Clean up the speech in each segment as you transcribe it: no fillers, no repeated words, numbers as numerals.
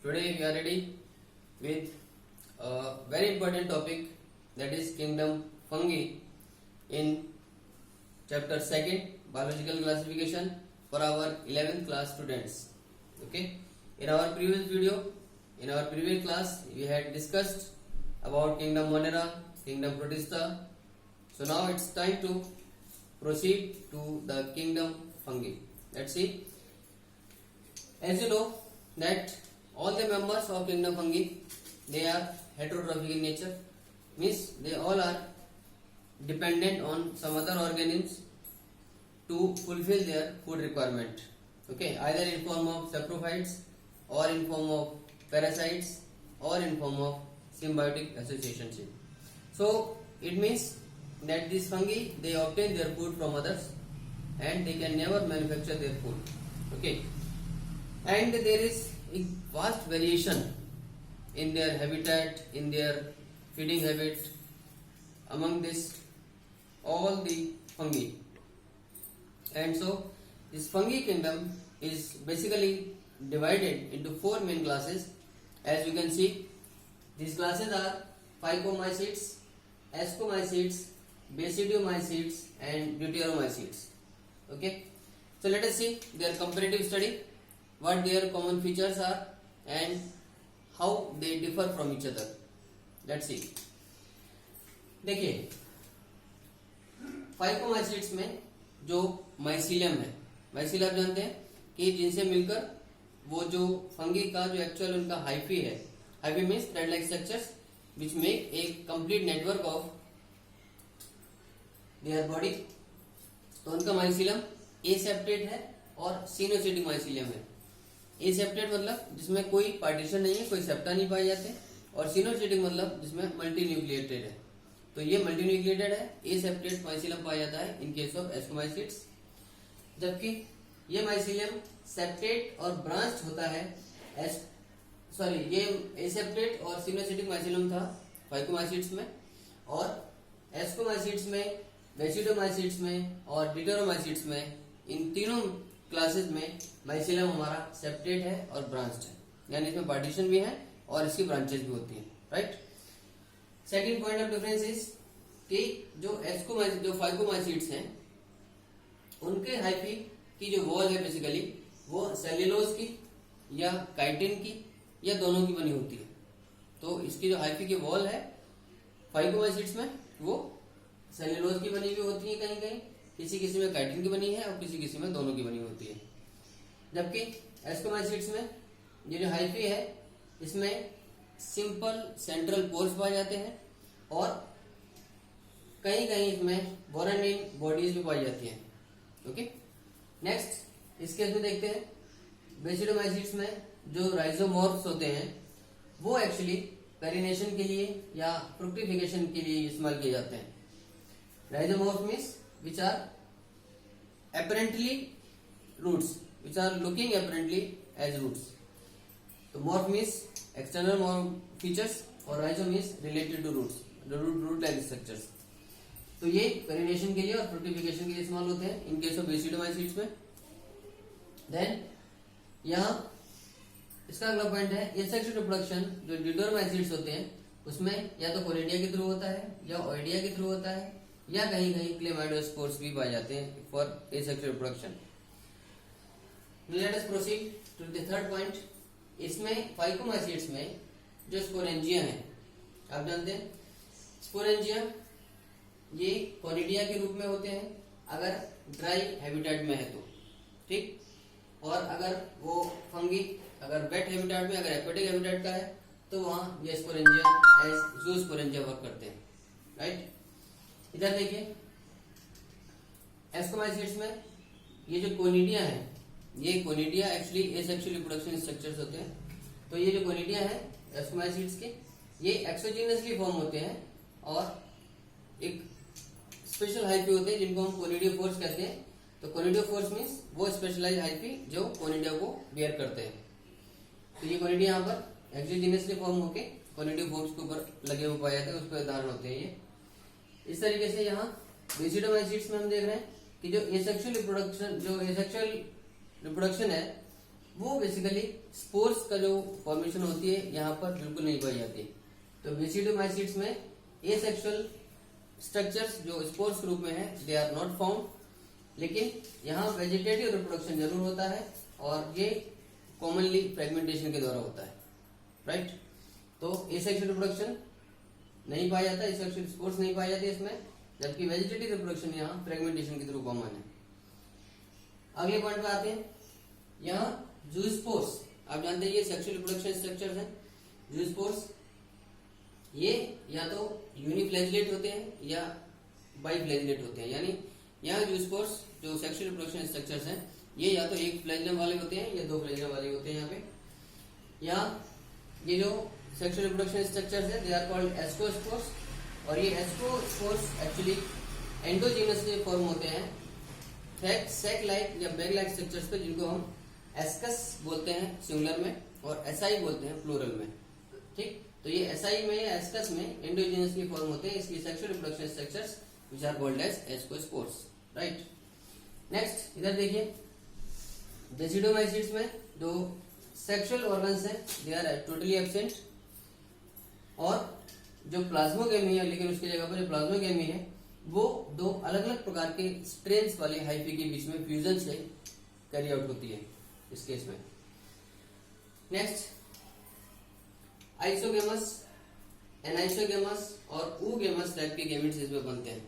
Today we are ready with a very important topic, that is kingdom fungi in chapter 2nd biological classification for our 11th class students. Okay, in our previous class we had discussed about kingdom Monera, kingdom Protista. So now it's time to proceed to the kingdom fungi. Let's see. As you know that all the members of kingdom fungi, they are heterotrophic in nature, means they all are dependent on some other organisms to fulfill their food requirement. Okay, either in form of saprophytes or in form of parasites or in form of symbiotic associationship. So it means that these fungi, they obtain their food from others and they can never manufacture their food. Okay, and there is a vast variation in their habitat, in their feeding habit among this all the fungi. And so this fungi kingdom is basically divided into four main classes. As you can see, these classes are Phycomycetes, Ascomycetes, Basidiomycetes and Deuteromycetes. Okay, so let us see their comparative study, what their common features are and how they differ from each other. Let's see. देखिए, phycomycetes में जो mycelium है, mycelium आप जानते हैं कि जिनसे मिलकर वो जो फंगी का जो एक्चुअल उनका हाइफी है, hyphae means thread like structures which make a complete network of their body. तो उनका माइसीलियम एसेप्टेट है और सिनोसिटिक माइसीलियम है. एसेप्टेट मतलब जिसमें कोई पार्टीशन नहीं है, कोई सेप्टा नहीं पाए जाते, और सिनोसिटिक मतलब जिसमें मल्टी न्यूक्लिएटेड है. तो ये मल्टी न्यूक्लिएटेड है, एसेप्टेट माइसीलियम पाया जाता है इन केस ऑफ एस्कोमाइसीट्स. जबकि ये माइसीलियम सेप्टेट और ब्रांच्ड होता है. ये एसेप्टेट और सिनोसिटिक माइसीलियम था फाइकोमाइसीट्स में, और एस्कोमाइसीट्स में, बेसिडोमाइसीट्स में और डिटेरोमाइसीट्स में, इन तीनों क्लासेस में माइसीलियम हमारा सेप्टेट है और ब्रांच्ड है, यानी इसमें पार्टीशन भी है और इसकी ब्रांचेस भी होती हैं. Right. Second point of difference is कि जो फाइकोमाइसीट्स हैं उनके हाइफी की जो वॉल है बेसिकली वो सेल्यूलोज की या काइटिन की या दोनों की बनी होती है. तो इसकी जो हाइफी की वॉल है फाइकोमाइसीट्स में वो सेल्यूलोज की बनी हुई होती है, कहीं कहीं किसी किसी में काइटिन की बनी है और किसी किसी में दोनों की बनी होती है. जबकि एस्कोमाइसीट्स में ये जो हाइफी है इसमें सिंपल सेंट्रल पोर्स पाए जाते हैं और कहीं कहीं इसमें बोरानिन बॉडीज भी पाई जाती हैं. ओके, नेक्स्ट इस केस में देखते हैं बेसिडोमाइसीट्स में जो राइजोमॉर्फ्स होते हैं वो एक्चुअली पेरिनेशन के लिए या फ्रुक्टिफिकेशन के लिए इस्तेमाल किए जाते हैं. राइजोमॉर्फ means which are apparently roots, which are looking apparently as roots. So morph means external morph features और rhizome is related to roots, the root like structures. तो ये पेरिनेशन के लिए और फ्रुक्टिफिकेशन के लिए इस्तेमाल होते हैं इन केस ऑफ बेसिडोमाइसीट्स में. देन यहाँ इसका अगला पॉइंट है एसेक्सुअल रिप्रोडक्शन. जो डिटोरमाइसीट्स होते हैं उसमें या तो कोलिडिया के थ्रू होता है या ओइडिया के थ्रू होता है या कहीं कहीं क्लेमाइडोस्पोर्स भी पाए जाते हैं for asexual reproduction. Let us proceed to the third point. इसमें फाइकोमाइसीट्स में जो स्पोरेंजिया है, आप जानते हैं स्पोरेंजिया ये कोनिडिया के रूप में होते हैं अगर ड्राई हैबिटेट में है तो, ठीक. और अगर वो फंगी अगर वेट हैबिटेट में, अगर एक्वेटिक हैबिटेट का है तो वहां ये स्पोरेंजिया एज ज़ूस्पोरेंजिया वर्क करते हैं. राइट. इधर देखिए एस्कोमाइसीट्स में ये जो कोनिडिया है, ये conidia actually asexual reproduction structures होते हैं. तो ये जो कोनिडिया है एस्कोमाइसीट्स के, ये एक्सोजीनियसली फॉर्म होते हैं और एक स्पेशल हाइफी होते हैं जिनको हम कोनिडियोफोर्स कहते हैं. तो कोनिडियोफोर्स मीन्स वो स्पेशलाइज्ड हाइफी जो कोनिडिया को बियर करते हैं. तो ये कोनिडिया यहाँ पर एक्सोजीनियसली फॉर्म होके कोनिडियोफोर्स के ऊपर लगे हुए पाए जाते हैं, उस पर उदाहरण होते हैं ये. इस तरीके से यहाँ बेसिडोमाइसीट्स में हम देख रहे हैं कि जो एसेक्सुअल रिप्रोडक्शन है वो बेसिकली स्पोर्स का जो फॉर्मेशन होती है यहाँ पर बिल्कुल नहीं पाई जाती। तो बेसिडोमाइसीट्स में एसेक्सुअल स्ट्रक्चर्स जो स्पोर्स रूप में है दे आर नॉट फाउंड, लेकिन यहाँ वेजिटेटिव रिप्रोडक्शन जरूर होता है और ये कॉमनली फ्रेगमेंटेशन के द्वारा होता है, राइट। तो एसेक्सुअल रिप्रोडक्शन नहीं पाया जाता, एसेक्सुअल स्पोर्स नहीं पाया जाती इसमें, जबकि वेजिटेटिव रिप्रोडक्शन यहाँ फ्रेगमेंटेशन के थ्रू कॉमन है। अगले पॉइंट पे आते हैं, यहाँ जूस्पोर्स, आप जानते हैं ये सेक्सुअल रिप्रोडक्शन स्ट्रक्चर्स हैं। जूस्पोर्स ये या तो यूनिफ्लैजिलेट होते हैं या बाइफ्लैजिलेट होते हैं, यानी यहाँ जूस्पोर्स जो सेक्सुअल रिप्रोडक्शन स्ट्रक्चर्स हैं ये या तो एक फ्लैजिलम वाले होते हैं या दो फ्लैजिलम वाले होते हैं। यहाँ पे यहाँ ये जो सेक्सुअल रिप्रोडक्शन स्ट्रक्चर्स है दे आर कॉल्ड एस्कोस्पोर्स, और ये एस्कोस्पोर्स एक्चुअली एंडोजीनसली फॉर्म होते हैं सैक लाइक या बैग लाइक स्ट्रक्चर्स पे, जिनको हम एस्कस बोलते हैं सिंगुलर में और एसआई बोलते हैं प्लूरल में, ठीक। तो ये एसआई में या एस्कस में एंडोजीनसली फॉर्म होते हैं, इसलिए sexual reproduction structures which are called as ascospores, right. Next इधर देखिए, बेसिडोमाइसीट्स में जो सेक्सुअल ऑर्गन्स हैं दे आर टोटली एब्सेंट, और जो प्लाज्मोगेमी है लेकिन उसकी जगह पर जो प्लाज्मोगेमी है वो दो अलग अलग प्रकार के स्ट्रेन्स वाले हाइफी के बीच में फ्यूजन से कैरी आउट होती है इस केस में। नेक्स्ट आइसोगेमस, एनाइसोगेमस और ऊगेमस टाइप के गैमेट्स इसमें बनते हैं।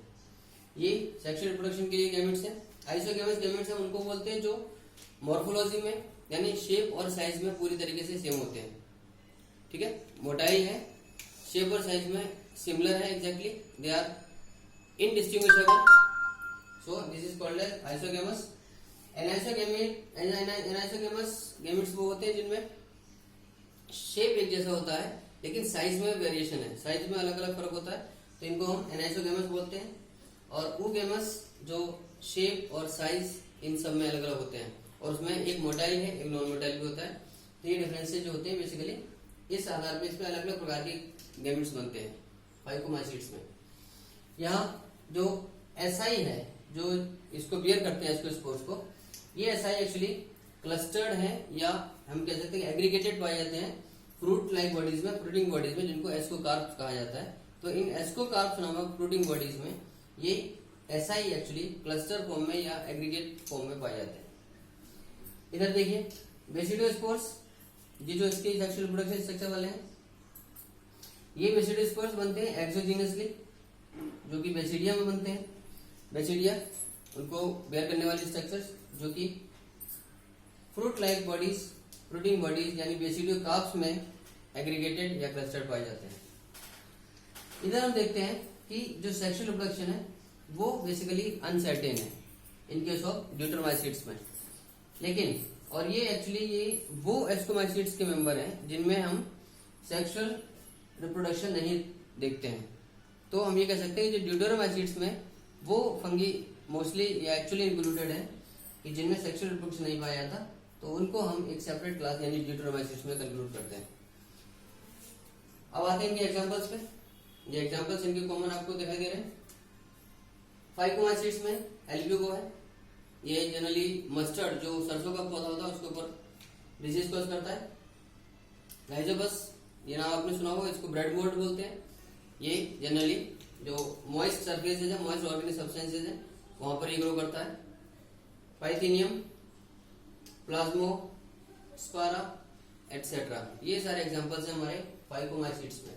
ये सेक्सुअल रिप्रोडक्शन के लिए गैमेट्स हैं। आइसोगेमस गैमेट्स हम उनको बोलते हैं जो मॉर्फोलॉजी में यानी शेप और साइज में पूरी तरीके से सेम होते हैं, ठीक है। मोटाई है, शेप और साइज में सिमिलर है, exactly they are indistinguishable, so this is called as isogamous. Anisogamous gametes वो होते हैं जिनमें शेप एक जैसा होता है लेकिन साइज में वेरिएशन है, साइज में अलग अलग फर्क होता है, तो इनको हम एनाइसोगेमस बोलते हैं। और ऊगेमस जो शेप और साइज इन सब में अलग अलग होते हैं और उसमें एक मोटाइल है एक नॉन मोटाइल भी होता है। तो ये डिफरेंसेस जो होते हैं बेसिकली इस आधार पर इसमें अलग अलग प्रकार के गैमेट्स बनते हैं फाइकोमाइसीट्स में। यहाँ जो एसआई है जो इसको बियर करते हैं एस्कोस्पोर्स को, ये एसआई एक्चुअली क्लस्टर्ड है या हम कह सकते हैं एग्रीगेटेड पाए जाते हैं फ्रूट लाइक बॉडीज में, फ्रूटिंग बॉडीज में, जिनको एस्कोकार्प्स कहा जाता है। तो इन एस्कोकार्प्स नामक फ्रूटिंग बॉडीज में ये एसआई एक्चुअली क्लस्टर फॉर्म में या एग्रीगेट फॉर्म में पाए जाते हैं। इधर देखिए बेसिडोस्पोर्स, ये जो इसके सेक्सुअल रिप्रोडक्शन स्ट्रक्चर वाले हैं, ये बेसिडोस्पोर्स बनते हैं एक्सोजीनसली, जो कि बेसिडिया में बनते हैं। बेसिडिया उनको बेयर करने वाले स्ट्रक्चर्स जो कि fruit like bodies, fruiting bodies यानी बेसिडियो कार्प्स में एग्रीगेटेड या क्लस्टर्ड पाए जाते हैं। इधर हम देखते हैं कि जो सेक्सुअल रिप्रोडक्शन है वो बेसिकली अनसर्टेन है इन केस ऑफ ड्यूटरमाइसीट्स में, लेकिन और ये एक्चुअली ये वो एस्कोमाइसीट्स के मेंबर हैं जिनमें हम सेक्सुअल रिप्रोडक्शन नहीं देखते हैं। तो हम ये कह सकते हैं कि जो ड्यूटरमाइसीट्स में वो फंगी मोस्टली या एक्चुअली इंक्लूडेड है कि जिनमें सेक्सुअल रिप्रोडक्शन नहीं पाया जाता, तो उनको हम एक सेपरेट क्लास यानी ड्यूटरमाइसीट्स में कंक्लूड करते हैं। अब आते हैं इनके एग्जांपल्स पे। ये एग्जांपल्स इनके कॉमन आपको दिखाई दे रहे हैं। फाइकोमाइसीट्स में एल्ब्यूगो है, ये जनरली मस्टर्ड जो सरसों का पौधा होता है उसके ऊपर डिजीज कॉज करता है। राइजोपस, ये नाम आपने सुना होगा, इसको ब्रेड मोल्ड बोलते हैं। ये जनरली जो मॉइस्ट सरफेसेज है, मॉइस्ट ऑर्गेनिक सब्सटेंसेज है, वहां पर ये ग्रो करता है। पाइथेनियम, प्लाज्मोस्पारा एटसेट्रा, ये सारे एग्जांपल्स हैं हमारे फाइकोमाइसीट्स में।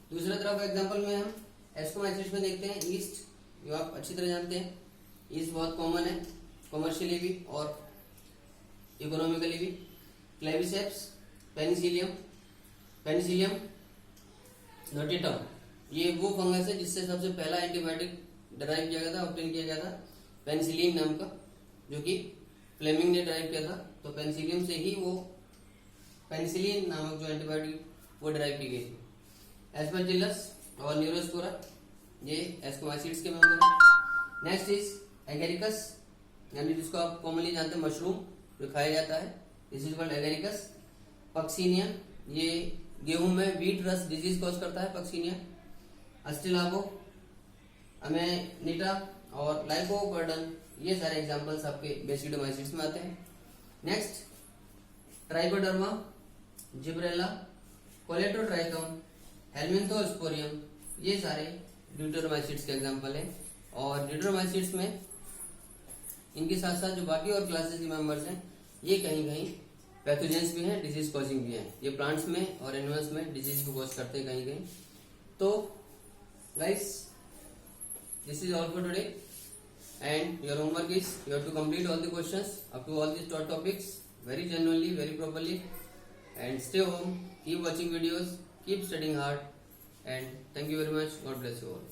दूसरी तरफ एग्जांपल में हम एस्कोमाइसीट्स में देखते हैं ईस्ट, जो आप अच्छी तरह जानते हैं। ईस्ट बहुत कॉमन है कॉमर्शियली भी और इकोनॉमिकली भी। क्लेविसेप्स, पेनिसिलियम, पेनिसिलियम नोटेटम, ये वो फंगस है जिससे सबसे पहला एंटीबायोटिक डराइव किया गया था, ऑब्टेन किया गया था पेनिसिलिन नाम का, जो कि फ्लेमिंग ने डराइव किया था। तो पेनिसिलियम से ही वो पेनिसिलिन नामक जो एंटीबायोटिक वो डराइव की गई थी। एस्परजिलस और न्यूरोस्पोरा, ये एस्कोमाइसीट्स के मेंबर हैं। नेक्स्ट इज एगेरिकस, यानी जिसको आप कॉमनली जानते हैं मशरूम जो खाया जाता है, this is called agaricus. Puccinia, ये गेहूं में वीट रस्ट डिजीज कॉज करता है पक्सीनिया। अस्टिलाबो, अमेनिटा और लाइकोपर्डन, ये सारे एग्जांपल्स आपके बेसिडोमाइसीट्स में आते हैं। नेक्स्ट ट्राइकोडर्मा, जिब्रेला, कोलेटोट्राइकम, हेलमिंथोस्पोरियम, ये सारे ड्यूटेरोमाइसीट्स के एग्जांपल हैं। और ड्यूटेरोमाइसीट्स में इनके साथ साथ जो बाकी और क्लासेस के मेंबर्स हैं ये कहीं कहीं पैथोजेंस भी हैं, डिजीज कॉजिंग भी हैं। ये प्लांट्स में और एनिमल्स में डिजीज को कॉज करते हैं कहीं कहीं। तो guys, this is all for today and your homework is you have to complete all the questions up to all these topics very genuinely, very properly, and stay home, keep watching videos, keep studying hard, and thank you very much. God bless you all.